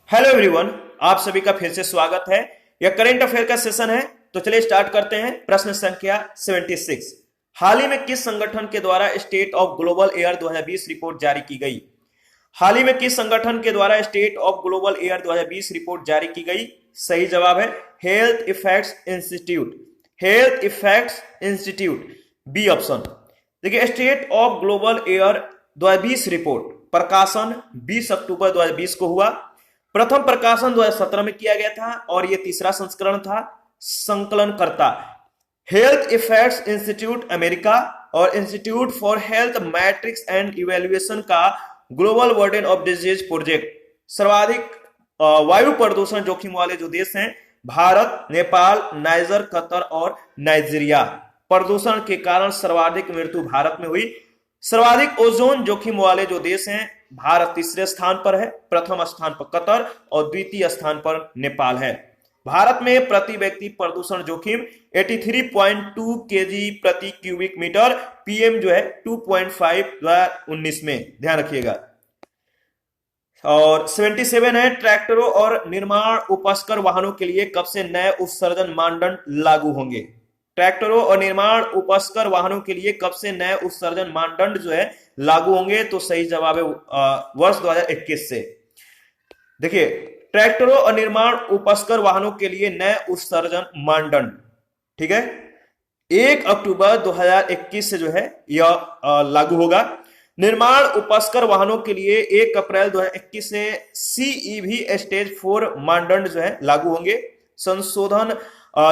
Hello everyone, आप सभी का फिर से स्वागत है। यह करंट अफेयर का सेशन है, तो चलिए स्टार्ट करते हैं। प्रश्न संख्या 76। हाल ही में किस संगठन के द्वारा state of global air 2020 report जारी की गई? हाल ही में किस संगठन के द्वारा state of global air 2020 report जारी की गई? सही जवाब है health effects institute. Health effects institute, B option. देखिए, state of global air 2020 report प्रकाशन 20 अक्टूबर 2020 को हुआ। प्रथम प्रकाशन 2017 में किया गया था और यह तीसरा संस्करण था। संकलनकर्ता हेल्थ इफेक्ट्स इंस्टीट्यूट अमेरिका और institute for health metrics and evaluation का global burden of disease project. सर्वाधिक वायु प्रदूषण जोखिम वाले जो देश हैं, भारत, नेपाल, नाइजर, कतर और नाइजीरिया। प्रदूषण के कारण सर्वाधिक मृत्यु भारत में हुई। सर्वाधिक ओजोन जोखिम वाले जो देश हैं, भारत तीसरे स्थान पर है, प्रथम स्थान पर कतर और द्वितीय स्थान पर नेपाल है। भारत में प्रति व्यक्ति प्रदूषण जोखिम 83.2 केजी प्रति क्यूबिक मीटर, पीएम जो है 2.5 2019 में, ध्यान रखिएगा। और 77 है, ट्रैक्टरों और निर्माण उपस्कर वाहनों के लिए कब से नए उत्सर्जन मानदंड लागू होंगे? ट्रैक्टरों और निर्माण उपस्कर वाहनों के लिए कब से नए उत्सर्जन मानदंड जो है लागू होंगे? तो सही जवाब है वर्ष 2021 से। देखिए, ट्रैक्टरों और निर्माण उपस्कर वाहनों के लिए नए उत्सर्जन मानदंड, ठीक है, 1 अक्टूबर 2021 से जो है यह लागू होगा। निर्माण उपस्कर वाहनों के लिए 1 अप्रैल 2021 से सीईवी स्टेज 4 मानदंड जो है लागू होंगे। संशोधन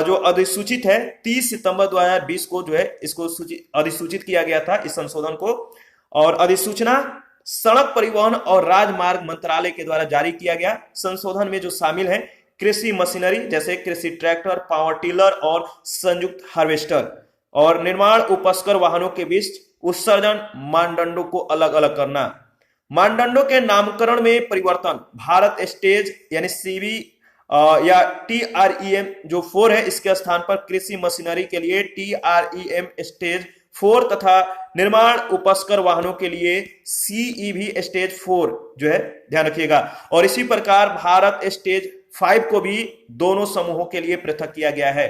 जो अधिसूचित है 30 सितंबर 2020 को जो है इसको अधिसूचित किया गया था, इस संशोधन को। और अधिसूचना सड़क परिवहन और राजमार्ग मंत्रालय के द्वारा जारी किया गया। संशोधन में जो शामिल है कृषि मशीनरी जैसे कृषि ट्रैक्टर, पावर टिलर और संयुक्त हार्वेस्टर, और निर्माण उपस्कर वाहनों के बीच उत्सर्जन मानदंडों को अलग अलग करना। मानदंडों के नामकरण में परिवर्तन, भारत स्टेज यानी सीवी या TREM जो 4 है, इसके स्थान पर कृषि मशीनरी के लिए TREM स्टेज 4 तथा निर्माण उपस्कर वाहनों के लिए CEV स्टेज 4 जो है, ध्यान रखिएगा। और इसी प्रकार भारत स्टेज 5 को भी दोनों समूहों के लिए पृथक किया गया है।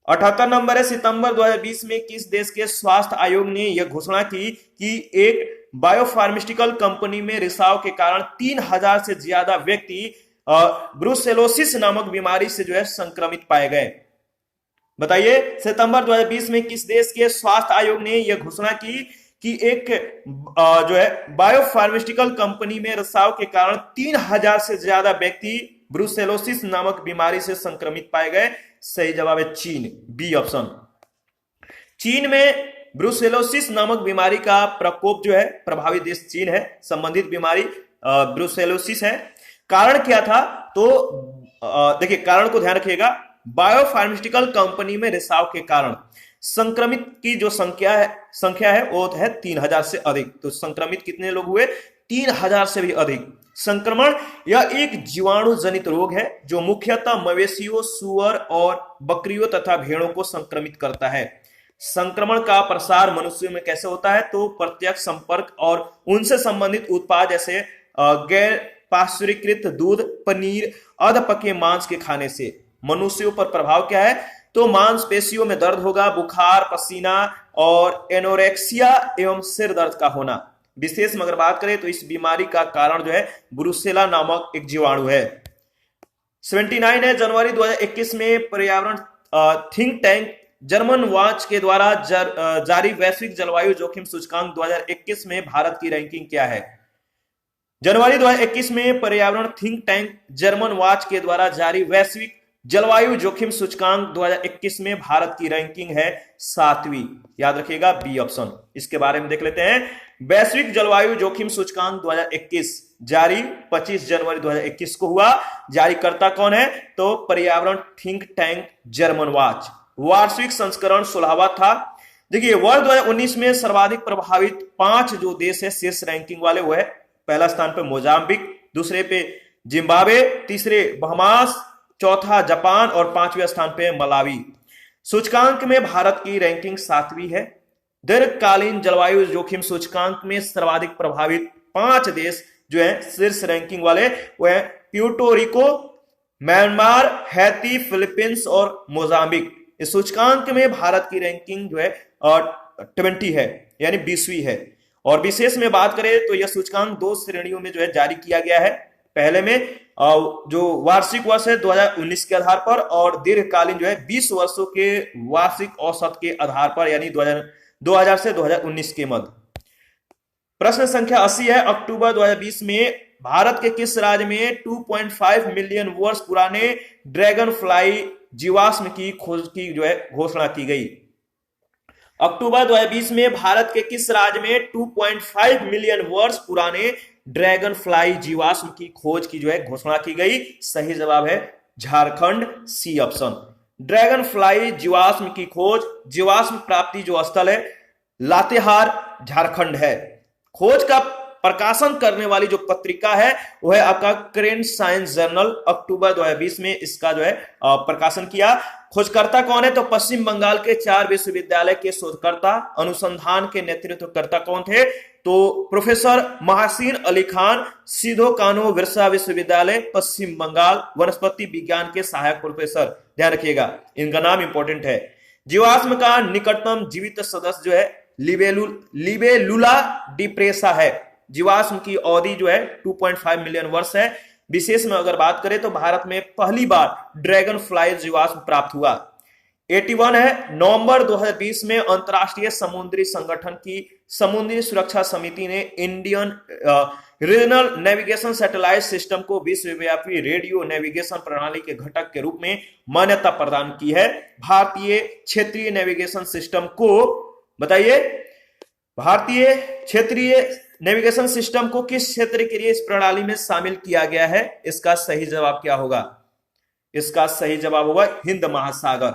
78 नंबर है, सितंबर 2020 में किस देश के स्वास्थ्य आयोग ने यह घोषणा की कि एक बायोफार्मास्यूटिकल कंपनी में रिसाव के कारण 3000 से ज्यादा व्यक्ति ब्रुसेलोसिस नामक बीमारी से जो है संक्रमित पाए गए? बताइए, सितंबर 2020 में किस देश के स्वास्थ्य आयोग ने यह घोषणा की कि एक जो है बायोफार्मास्यूटिकल कंपनी में रिसाव के कारण 3000 से ज्यादा व्यक्ति ब्रुसेलोसिस नामक बीमारी से संक्रमित पाए गए? सही जवाब है चीन, बी ऑप्शन। चीन में ब्रुसेलोसिस नामक बीमारी का प्रकोप जो है, प्रभावित देश चीन है। संबंधित बीमारी ब्रुसेलोसिस है। कारण क्या था? तो देखिए, कारण को ध्यान रखिएगा। बायोफार्मास्यूटिकल कंपनी में रिसाव के कारण संक्रमित की जो संख्या है वो है 3000 से अधिक। तो संक्रमित कितने लोग हुए? 3000 से भी अधिक। संक्रमण यह एक जीवाणु जनित रोग है जो मुख्यतः मवेशियों, सुअर और बकरियों तथा भेड़ों को संक्रमित करता है। संक्रमण का प्रसार मनुष्यों में कैसे होता है? तो प्रत्यक्ष संपर्क और उनसे संबंधित उत्पाद जैसे गैर पाश्चुरीकृत दूध, पनीर, अधपके मांस के खाने से। मनुष्यों पर प्रभाव क्या है? तो मांसपेशियों में दर्द होगा, बुखार, पसीना और एनोरेक्सिया एवं सिर दर्द का होना। विशेष में अगर बात करें तो इस बीमारी का कारण जो है ब्रुसेला नामक एक जीवाणु है। 79 है, जनवरी 2021 में पर्यावरण थिंक टैंक जर्मन वॉच के द्वारा जारी वैश्विक जलवायु जोखिम सूचकांक 2021 में भारत की रैंकिंग क्या है? जनवरी 2021 में पर्यावरण थिंक टैंक जर्मन वॉच के द्वारा जारी वैश्विक जलवायु जोखिम सूचकांक 2021 में भारत की रैंकिंग है 7वीं। याद रखिएगा, बी ऑप्शन। इसके बारे में देख लेते हैं। वैश्विक जलवायु जोखिम सूचकांक 2021 जारी 25 जनवरी 2021 को हुआ। जारीकर्ता कौन है? तो पर्यावरण थिंक टैंक जर्मन वॉच। वार्षिक संस्करण 16वां था। देखिए, वर्ष 2019 में सर्वाधिक प्रभावित 5 जो देश है शीर्ष रैंकिंग वाले, वो है पहला स्थान पे मोजाम्बिक, दूसरे पे जिम्बाब्वे, तीसरे बहमास, चौथा जापान और 5वें स्थान पे मलावी। सूचकांक में भारत की रैंकिंग 7वीं है। दीर्घकालीन जलवायु जोखिम सूचकांक में सर्वाधिक प्रभावित 5 देश जो है शीर्ष रैंकिंग वाले, वो है Puerto Rico, Myanmar, Haiti, Philippines और मोजाम्बिक। इस सूचकांक में भारत की रैंकिंग जो है 20 है, यानी 20वीं है। और विशेष में बात करें तो यह सूचकांक 2 श्रेणियों में जो है जारी किया गया है। पहले में जो वार्षिक वर्ष है 2019 के आधार पर, और दीर्घकालीन जो है 20 वर्षों के वार्षिक औसत के आधार पर, यानी 2000 से 2019 के मध्य। प्रश्न संख्या 80 है, अक्टूबर 2020 में भारत के किस राज्य में 2.5 मिलियन वर्ष पुराने ड्रैगन फ्लाई जीवाश्म की खोज की जो है घोषणा की गई? अक्टूबर 2020 में भारत के किस राज्य में 2.5 मिलियन वर्ष पुराने ड्रैगन फ्लाई जीवाश्म की खोज की जो है घोषणा की गई? सही जवाब है Jharkhand, C option. Dragonfly जीवाश्म की खोज, जीवाश्म प्राप्ति जो स्थल है लातेहार, झारखंड है। खोज का प्रकाशन करने वाली जो पत्रिका है वो है आपका करेंट साइंस जर्नल। अक्टूबर 2020 में इसका जो है प्रकाशन किया। खोजकर्ता कौन है? तो पश्चिम बंगाल के 4 विश्वविद्यालय के शोधकर्ता, अनुसंधान के नेतृत्वकर्ता कौन थे? तो प्रोफेसर महासिन अली खान, सिधो कानो बिरसा विश्वविद्यालय, पश्चिम बंगाल, वनस्पति विज्ञान के सहायक प्रोफेसर। ध्यान रखिएगा, इनका नाम इंपॉर्टेंट है। जीवाश्म का निकटतम जीवित सदस्य जो है लिबेलुला डिप्रेसा है। जीवाश्म की अवधि जो है 2.5 मिलियन वर्ष है। विशेष में अगर बात करें तो भारत में पहली बार ड्रैगन फ्लाई जीवाश्म प्राप्त हुआ। 81 है, नवंबर 2020 में अंतरराष्ट्रीय समुद्री संगठन की समुद्री सुरक्षा समिति ने Indian regional navigation satellite system को विश्वव्यापी रेडियो नेविगेशन प्रणाली के घटक के रूप में मान्यता प्रदान की है। भारतीय क्षेत्रीय नेविगेशन सिस्टम को बताइए, भारतीय क्षेत्रीय नेविगेशन सिस्टम को किस क्षेत्र के लिए इस प्रणाली में शामिल किया गया है? इसका सही जवाब क्या होगा? इसका सही जवाब होगा हिंद महासागर।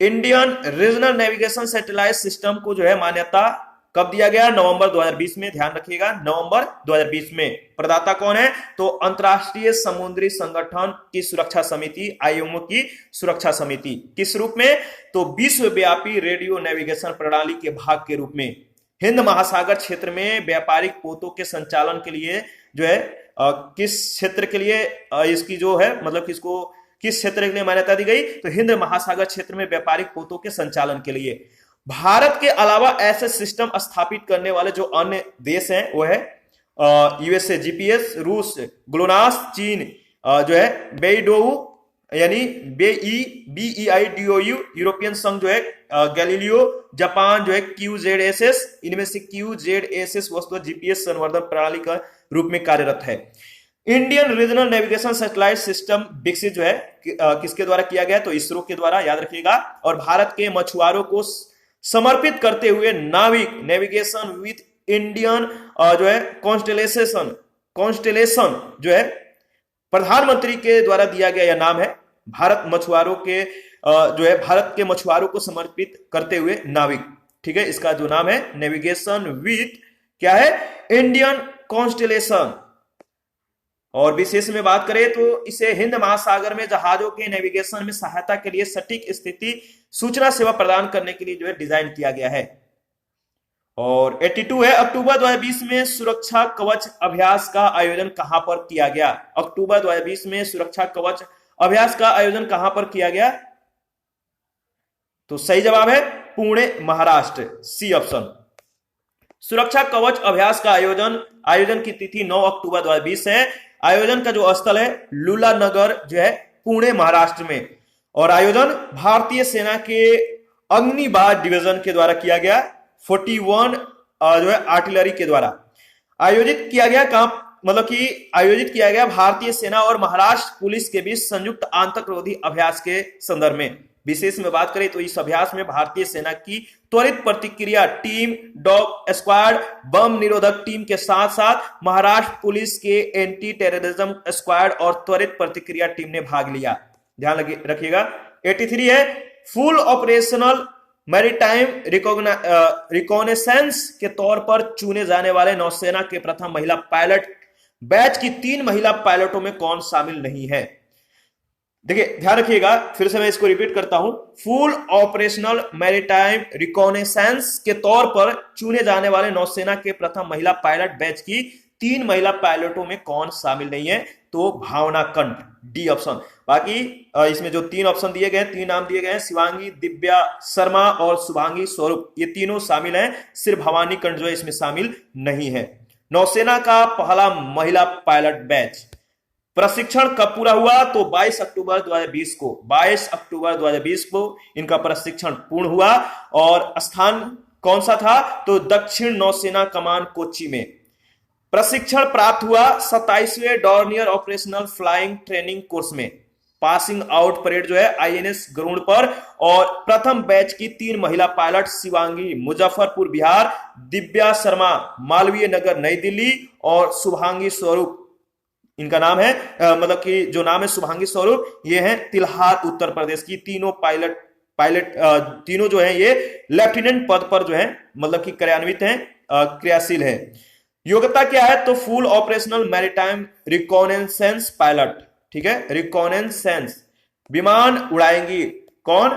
Indian regional navigation satellite system को जो है मान्यता कब दिया गया? नवंबर 2020 में। ध्यान रखिएगा, नवंबर 2020 में। प्रदाता कौन है? तो अंतरराष्ट्रीय समुद्री संगठन की सुरक्षा समिति, आईएमओ की सुरक्षा समिति। किस रूप में? तो विश्वव्यापी रेडियो नेविगेशन प्रणाली के भाग के रूप में। हिंद महासागर क्षेत्र में व्यापारिक पोतों के संचालन के लिए जो है किस क्षेत्र के लिए इसकी जो है मतलब किसको किस क्षेत्र के लिए मान्यता दी गई? तो हिंद महासागर क्षेत्र में व्यापारिक पोतों के संचालन के लिए। भारत के अलावा ऐसे सिस्टम स्थापित करने वाले जो अन्य देश हैं वो है यूएसए जीपीएस, रूस ग्लोनास, चीन जो है बेईडोऊ यानी BEIDOU, यूरोपियन संघ जो है गैलीलियो, जापान जो है QZSS। इनमें से QZSS वस्तु जीपीएस संवर्धन प्रणाली का रूप में कार्यरत है। Indian regional navigation satellite system विकसित जो है किसके द्वारा किया गया? तो इसरो के द्वारा, याद रखिएगा। और भारत के मछुआरों को समर्पित करते हुए नाविक नेविगेशन विथ इंडियन जो है कॉन्स्टेलेशन जो है प्रधानमंत्री के द्वारा दिया गया यह नाम है। भारत मछुआरों के जो है भारत के मछुआरों को समर्पित करते हुए नाविक। ठीक है, इसका जो नाम है नेविगेशन विथ क्या है? Indian constellation. और विशेष में बात करें तो इसे हिंद महासागर में जहाजों के नेविगेशन में सहायता के लिए सटीक स्थिति सूचना सेवा प्रदान करने के लिए जो है डिजाइन किया गया है। और 82 है, अक्टूबर 2020 में सुरक्षा कवच अभ्यास का आयोजन कहां पर किया गया? अक्टूबर 2020 में सुरक्षा कवच अभ्यास का आयोजन कहां पर किया गया? तो सही जवाब है पुणे, महाराष्ट्र, सी ऑप्शन। सुरक्षा कवच अभ्यास का आयोजन की तिथि 9 अक्टूबर 2020 है। आयोजन का जो स्थल है लूला नगर जो है पुणे, महाराष्ट्र में। और आयोजन भारतीय सेना के अग्निबाज डिवीजन के द्वारा किया गया। 41 जो है आर्टिलरी के द्वारा आयोजित किया गया। कहां मतलब कि आयोजित किया गया भारतीय सेना और महाराष्ट्र पुलिस के बीच संयुक्त आतंकरोधी अभ्यास के संदर्भ में। विशेष में बात करें तो इस अभ्यास में भारतीय सेना की त्वरित प्रतिक्रिया टीम, डॉग स्क्वाड, बम निरोधक टीम के साथ साथ महाराष्ट्र पुलिस के एंटी टेररिज्म स्क्वाड और त्वरित प्रतिक्रिया टीम ने भाग लिया। ध्यान रखिएगा। 83 है, फुल ऑपरेशनल मैरीटाइम रिकॉनेसेंस के तौर पर चुने जाने वाले नौसेना के प्रथम महिला पायलट बैच की 3 महिला पायलटों में कौन शामिल नहीं है? देखिए ध्यान रखिएगा, फिर से मैं इसको रिपीट करता हूं। फुल ऑपरेशनल मैरीटाइम रिकॉनेसेंस के तौर पर चुने जाने वाले नौसेना के प्रथम महिला पायलट बैच की 3 महिला पायलटों में कौन शामिल नहीं है? तो भावना कंठ, डी ऑप्शन। बाकी इसमें जो 3 ऑप्शन दिए गए, 3 नाम दिए गए हैं, शिवांगी, दिव्या शर्मा और शुभांगी स्वरूप, ये तीनों शामिल हैं, सिर्फ भवानी कंठ जो है इसमें शामिल नहीं है। नौसेना का पहला महिला पायलट बैच प्रशिक्षण कब पूरा हुआ? तो 22 अक्टूबर 2020 को, 22 अक्टूबर 2020 को इनका प्रशिक्षण पूर्ण हुआ। और स्थान कौन सा था? तो दक्षिण नौसेना कमान कोच्चि में। प्रशिक्षण प्राप्त हुआ 27वें Dornier operational flying training course में। पासिंग आउट परेड जो है आईएनएस गरुड़ पर। और प्रथम बैच की 3 महिला पायलट शिवांगी मुजफ्फरपुर बिहार, दिव्या शर्मा मालवीय नगर नई दिल्ली और शुभांगी स्वरूप, इनका नाम है मतलब कि जो नाम है शुभांगी स्वरूप, ये है तिल्हार उत्तर प्रदेश की। तीनों पायलट तीनों जो है ये लेफ्टिनेंट पद पर जो है मतलब कि कार्यान्वित है, क्रियाशील है। योग्यता क्या है? तो full operational maritime reconnaissance pilot, ठीक है, रिकॉनेसेंस विमान उड़ाएंगी। कौन?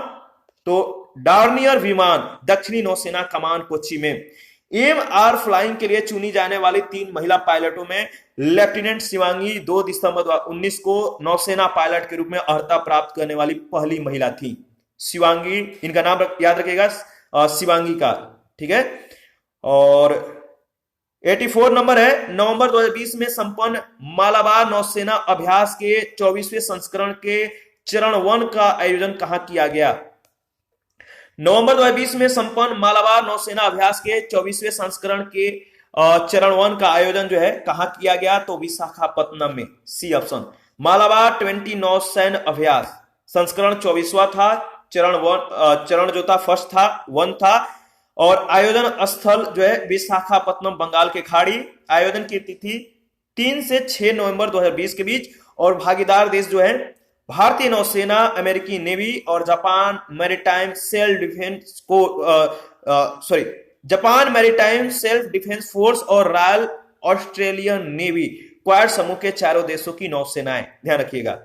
तो डॉर्नियर विमान, दक्षिणी नौसेना कमान कोच्चि में। एमआर फ्लाइंग के लिए चुनी जाने वाली 3 महिला पायलटों में लेफ्टिनेंट शिवांगी 2 दिसंबर 2019 को नौसेना पायलट के रूप में अर्हता प्राप्त करने वाली पहली महिला थी। शिवांगी, इनका नाम याद रखिएगा, शिवांगी का, ठीक है। और 84 नंबर है, नवंबर 2020 में संपन्न मालाबार नौसेना अभ्यास के 24वें संस्करण के चरण 1 का आयोजन कहां किया गया? नवंबर 2020 में संपन्न मालाबार नौसेना अभ्यास के 24वें संस्करण के चरण 1 का आयोजन जो है कहां किया गया? तो विशाखापत्तनम में, सी ऑप्शन। मालाबार 20 नौसैन्य अभ्यास संस्करण 24वां था, चरण जो था फर्स्ट था, 1 था। और आयोजन स्थल जो है विशाखापत्तनम बंगाल के खाड़ी। आयोजन की तिथि 3 से 6 नवंबर 2020 के बीच। और भागीदार देश जो है भारतीय नौसेना, अमेरिकी नेवी और जापान मैरीटाइम सेल्फ डिफेंस को Japan maritime self defence force और रॉयल ऑस्ट्रेलियन नेवी क्वाड समूह के चारों देशों की नौसेनाएं, ध्यान रखिएगा।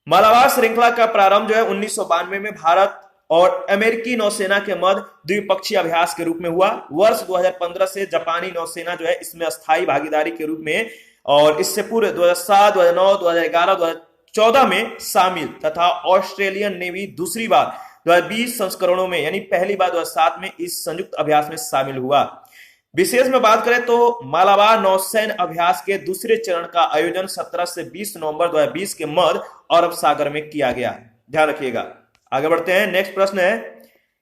मालाबार श्रृंखला का प्रारंभ जो है 1992 में भारत और अमेरिकी नौसेना के मध्य द्विपक्षीय अभ्यास के रूप में हुआ। वर्ष 2015 से जापानी नौसेना जो है इसमें अस्थायी भागीदारी के रूप में, और इससे पूर्व 2007, 2009, 2011, 2014 में शामिल, तथा ऑस्ट्रेलियन नेवी दूसरी बार 2020 संस्करणों में, यानी पहली बार 2007 में इस संयुक्त अभ्यास में शामिल हुआ। विशेष में बात करें तो मालाबार नौसैन्य अभ्यास के दूसरे चरण का आयोजन 17 से 20 नवंबर 2020 के मध्य अरब सागर में किया गया, ध्यान रखिएगा। आगे बढ़ते हैं, नेक्स्ट प्रश्न है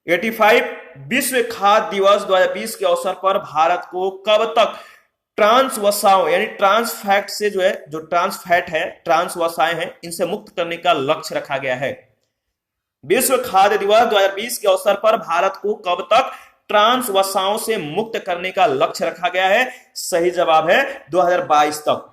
85, विश्व खाद्य दिवस 2020 के अवसर पर भारत को कब तक ट्रांस वसाओं यानी ट्रांस फैट से जो है, जो ट्रांस फैट है, ट्रांस वसाएं हैं, इनसे मुक्त करने का लक्ष्य रखा गया है? विश्व खाद्य दिवस 2020 के अवसर पर भारत को कब तक ट्रांस वसाओं से मुक्त करने का लक्ष्य रखा गया है? सही जवाब है 2022 तक।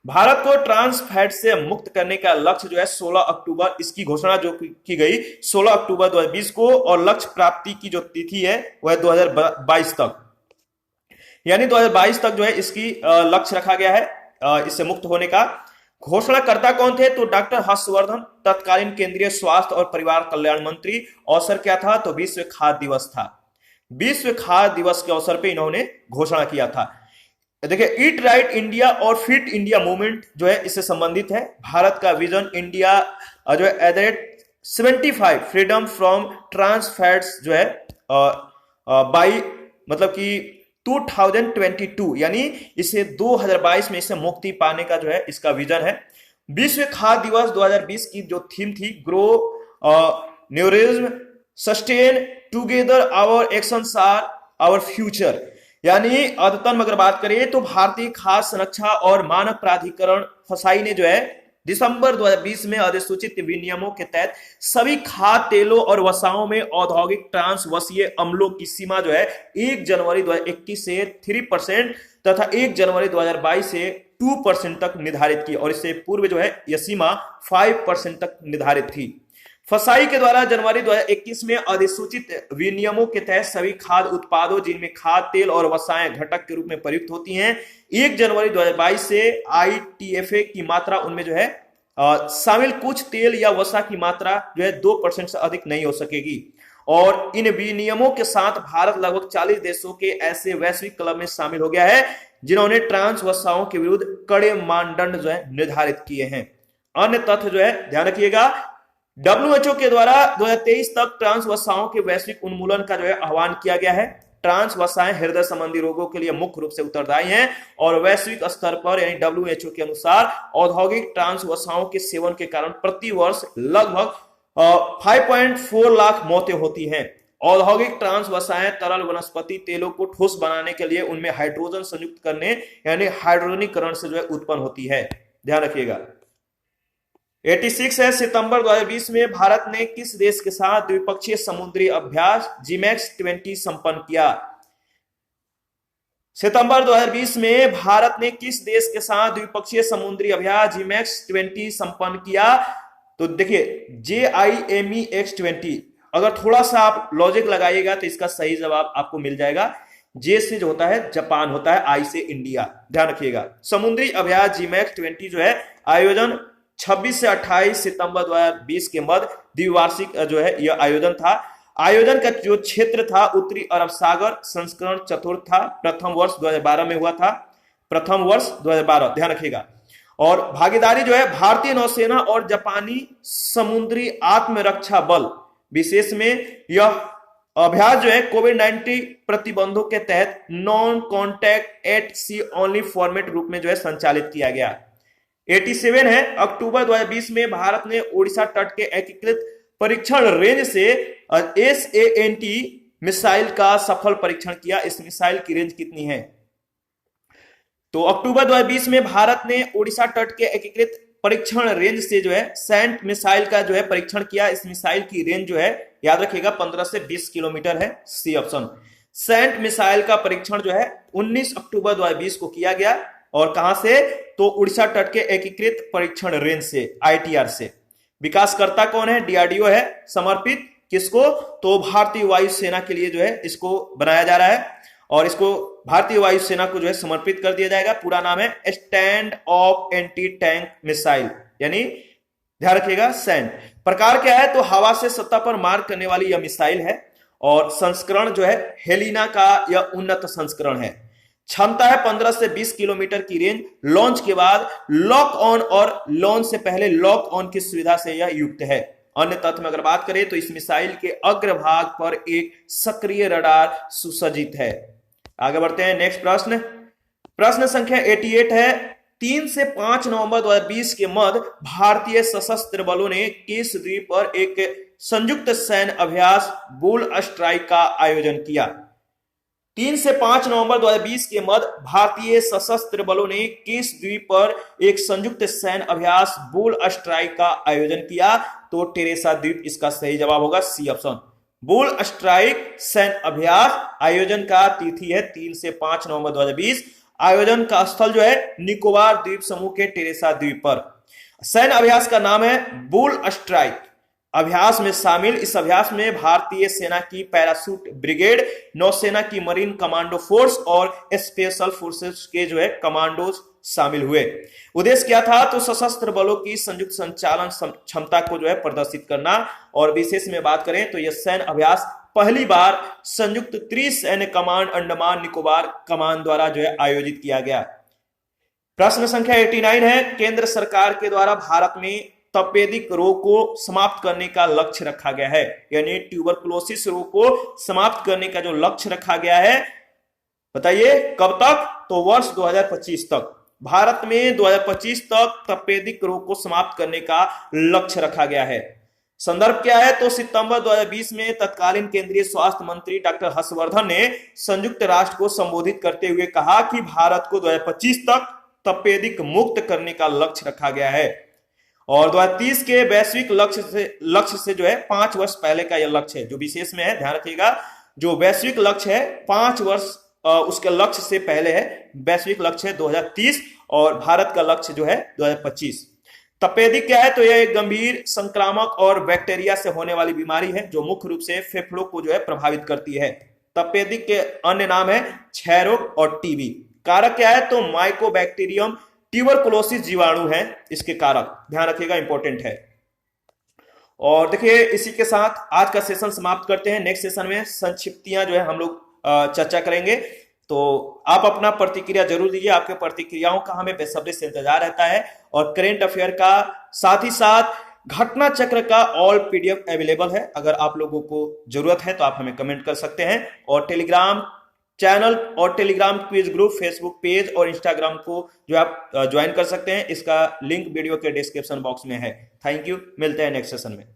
भारत को ट्रांस फैट से मुक्त करने का लक्ष्य जो है 16 अक्टूबर, इसकी घोषणा जो की गई 16 अक्टूबर 2020 को, और लक्ष्य प्राप्ति की जो तिथि है वह 2022 तक, यानी 2022 तक जो है इसकी लक्ष्य रखा गया है इससे मुक्त होने का। घोषणाकर्ता कौन थे? तो डॉक्टर हर्षवर्धन, तत्कालीन केंद्रीय स्वास्थ्य और परिवार कल्याण मंत्री। अवसर क्या था? तो विश्व खाद्य दिवस था। विश्व खाद्य दिवस के अवसर पर इन्होंने घोषणा किया था। देखिए, ईट राइट इंडिया और फिट इंडिया मूवमेंट जो है इससे संबंधित है। भारत का विजन इंडिया जो है at 75 freedom from trans fats जो है बाई मतलब कि 2022, यानी इसे 2022 में इसे मुक्ति पाने का जो है इसका विजन है। विश्व खाद्य दिवस 2020 की जो थीम थी, grow nourish sustain together our actions are our future, यानी अद्यतन अगर बात करें तो भारतीय खाद्य संरक्षा और मानक प्राधिकरण फसाई ने जो है दिसंबर 2020 में अधिसूचित विनियमों के तहत सभी खाद्य तेलों और वसाओं में औद्योगिक ट्रांस वसीय अम्लों की सीमा जो है 1 जनवरी 2021 से 3% तथा 1 जनवरी 2022 से 2% तक निर्धारित की, और इससे पूर्व जो है यह सीमा 5% तक निर्धारित थी। फसाई के द्वारा जनवरी 2021 में अधिसूचित विनियमों के तहत सभी खाद्य उत्पादों जिनमें खाद्य तेल और वसाएं घटक के रूप में प्रयुक्त होती हैं, 1 जनवरी 2022 से ITFA की मात्रा उनमें जो है शामिल कुछ तेल या वसा की मात्रा जो है 2% से अधिक नहीं हो सकेगी। और इन विनियमों के साथ भारत लगभग 40 देशों के ऐसे वैश्विक क्लब में शामिल हो गया है जिन्होंने ट्रांस वसाओं के विरुद्ध कड़े मानदंड जो है निर्धारित किए हैं। अन्य तथ्य जो है ध्यान रखिएगा, डब्ल्यूएचओ के द्वारा 2023 तक ट्रांस वसाओं के वैश्विक उन्मूलन का जो है आह्वान किया गया है। ट्रांस वसाएं हृदय संबंधी रोगों के लिए मुख्य रूप से उत्तरदायी हैं और वैश्विक स्तर पर यानी डब्ल्यूएचओ के अनुसार औद्योगिक ट्रांस वसाओं के सेवन के कारण प्रति वर्ष लगभग 5.4 लाख मौतें होती हैं। औद्योगिक ट्रांस वसाएं तरल वनस्पति तेलों को ठोस बनाने के लिए उनमें हाइड्रोजन संयुक्त करने यानी हाइड्रोजनीकरण से जो है उत्पन्न होती है। ध्यान रखिएगा। 86 है, सितंबर 2020 में भारत ने किस देश के साथ द्विपक्षीय समुद्री अभ्यास जीमैक्स 20 संपन्न किया? सितंबर 2020 में भारत ने किस देश के साथ द्विपक्षीय समुद्री अभ्यास जीमैक्स 20 संपन्न किया? तो देखिए JIMEX20, अगर थोड़ा सा आप लॉजिक लगाइएगा तो इसका सही जवाब आपको मिल जाएगा। जे से जो होता है जापान होता है, आई से इंडिया। ध्यान रखिएगा। समुद्री अभ्यास जीमैक्स 20 जो है आयोजन 26 से 28 सितंबर 2020 के मध्य द्विवार्षिक जो है यह आयोजन था। आयोजन का जो क्षेत्र था उत्तरी अरब सागर, संस्करण चतुर्थ था, प्रथम वर्ष 2012 में हुआ था, प्रथम वर्ष 2012। ध्यान रखिएगा। और भागीदारी जो है भारतीय नौसेना और जापानी समुद्री आत्मरक्षा बल विशेष में यह अभ्यास जो है कोविड-19 प्रतिबंधों के तहत non contact at sea only format रूप में जो है संचालित किया गया। 87 है, अक्टूबर 2020 में भारत ने ओडिशा तट के एकीकृत परीक्षण रेंज से SANT मिसाइल का सफल परीक्षण किया। इस मिसाइल की रेंज कितनी है? तो अक्टूबर 2020 में भारत ने ओडिशा तट के एकीकृत परीक्षण रेंज से जो है सैंट मिसाइल का जो है परीक्षण किया। इस मिसाइल की रेंज जो है याद रखिएगा 15 से 20 किलोमीटर है, सी ऑप्शन। सैंट मिसाइल का परीक्षण जो है 19 अक्टूबर 2020 को किया गया। और कहां से? तो उड़ीसा तट के एकीकृत परीक्षण रेंज से, ITR से। विकासकर्ता कौन है? DRDO है। समर्पित किसको? तो भारतीय वायुसेना के लिए जो है इसको बनाया जा रहा है और इसको भारतीय वायुसेना को जो है समर्पित कर दिया जाएगा। पूरा नाम है stand of anti tank missile, यानी ध्यान रखिएगा सैंड। प्रकार क्या है? तो हवा से सतह पर मार करने वाली यह मिसाइल है और संस्करण जो है हेलिना का यह उन्नत संस्करण है। क्षमता है 15 से 20 किलोमीटर की रेंज। लॉन्च के बाद लॉक ऑन और लॉन्च से पहले लॉक ऑन की सुविधा से यह युक्त है। अन्य तथ्य में अगर बात करें तो इस मिसाइल के अग्रभाग पर एक सक्रिय रडार सुसज्जित है। आगे बढ़ते हैं। नेक्स्ट प्रश्न, प्रश्न संख्या 88 है। 3 से 5 नवंबर 2020 के मध्य भारतीय सशस्त्र बलों ने किस द्वीप पर एक संयुक्त सैन्य अभ्यास बुल स्ट्राइक का आयोजन किया? 3 से 5 नवंबर 2020 के मध्य भारतीय सशस्त्र बलों ने किस द्वीप पर एक संयुक्त सैन्य अभ्यास बुल स्ट्राइक का आयोजन किया? तो टेरेसा द्वीप इसका सही जवाब होगा, सी ऑप्शन। बुल स्ट्राइक सैन्य अभ्यास आयोजन का तिथि है 3 से 5 नवंबर 2020। आयोजन का स्थल जो है निकोबार द्वीप समूह के टेरेसा द्वीप पर। सैन्य अभ्यास का नाम है बुल स्ट्राइक। अभ्यास में शामिल इस अभ्यास में भारतीय सेना की पैराशूट ब्रिगेड, नौसेना की मरीन कमांडो फोर्स और स्पेशल फोर्सेस के जो है कमांडो शामिल हुए। उद्देश्य क्या था? तो सशस्त्र बलों की संयुक्त संचालन क्षमता को जो है प्रदर्शित करना। और विशेष में बात करें तो यह सैन्य अभ्यास पहली बार संयुक्त त्रिसैन्य कमांड अंडमान निकोबार कमान द्वारा जो है आयोजित किया गया। प्रश्न संख्या 89 है। केंद्र सरकार के द्वारा भारत में तपेदिक रोग को समाप्त करने का लक्ष्य रखा गया है, यानी ट्यूबरकुलोसिस रोग को समाप्त करने का जो लक्ष्य रखा गया है, बताइए कब तक? तो वर्ष 2025 तक। भारत में 2025 तक तपेदिक रोग को समाप्त करने का लक्ष्य रखा गया है। संदर्भ क्या है? तो सितंबर 2020 में तत्कालीन केंद्रीय स्वास्थ्य मंत्री डॉक्टर हर्षवर्धन ने संयुक्त राष्ट्र को संबोधित करते हुए कहा कि भारत को 2025 तक तपेदिक मुक्त करने का लक्ष्य रखा गया है और 2030 के वैश्विक लक्ष्य से जो है 5 वर्ष पहले का यह लक्ष्य है। जो विशेष में है ध्यान रखिएगा, जो वैश्विक लक्ष्य है 5 वर्ष उसके लक्ष्य से पहले है। वैश्विक लक्ष्य है 2030 और भारत का लक्ष्य जो है 2025। तपेदिक क्या है? तो यह एक गंभीर संक्रामक और बैक्टीरिया से होने वाली बीमारी है जो मुख्य रूप से फेफड़ों को जो है प्रभावित करती है। तपेदिक के अन्य नाम है क्षय रोग और टीबी। कारक क्या है? तो माइकोबैक्टीरियम ट्यूबरकुलोसिस जीवाणु है इसके कारक। ध्यान रखिएगा, इंपॉर्टेंट है। और देखिए इसी के साथ आज का सेशन समाप्त करते हैं। नेक्स्ट सेशन में संक्षिप्तियां जो है हम लोग चर्चा करेंगे। तो आप अपना प्रतिक्रिया जरूर दीजिए, आपके प्रतिक्रियाओं का हमें बेसब्री से इंतजार रहता है। और करेंट अफेयर का साथ ही साथ घटना चक्र का ऑल पीडीएफ अवेलेबल है, अगर आप लोगों को जरूरत है तो आप हमें कमेंट कर सकते हैं। और टेलीग्राम चैनल और Telegram quiz group, Facebook page और इंस्टाग्राम को जो आप ज्वाइन कर सकते हैं, इसका लिंक वीडियो के डिस्क्रिप्शन बॉक्स में है। थैंक यू, मिलते हैं नेक्स्ट सेशन में।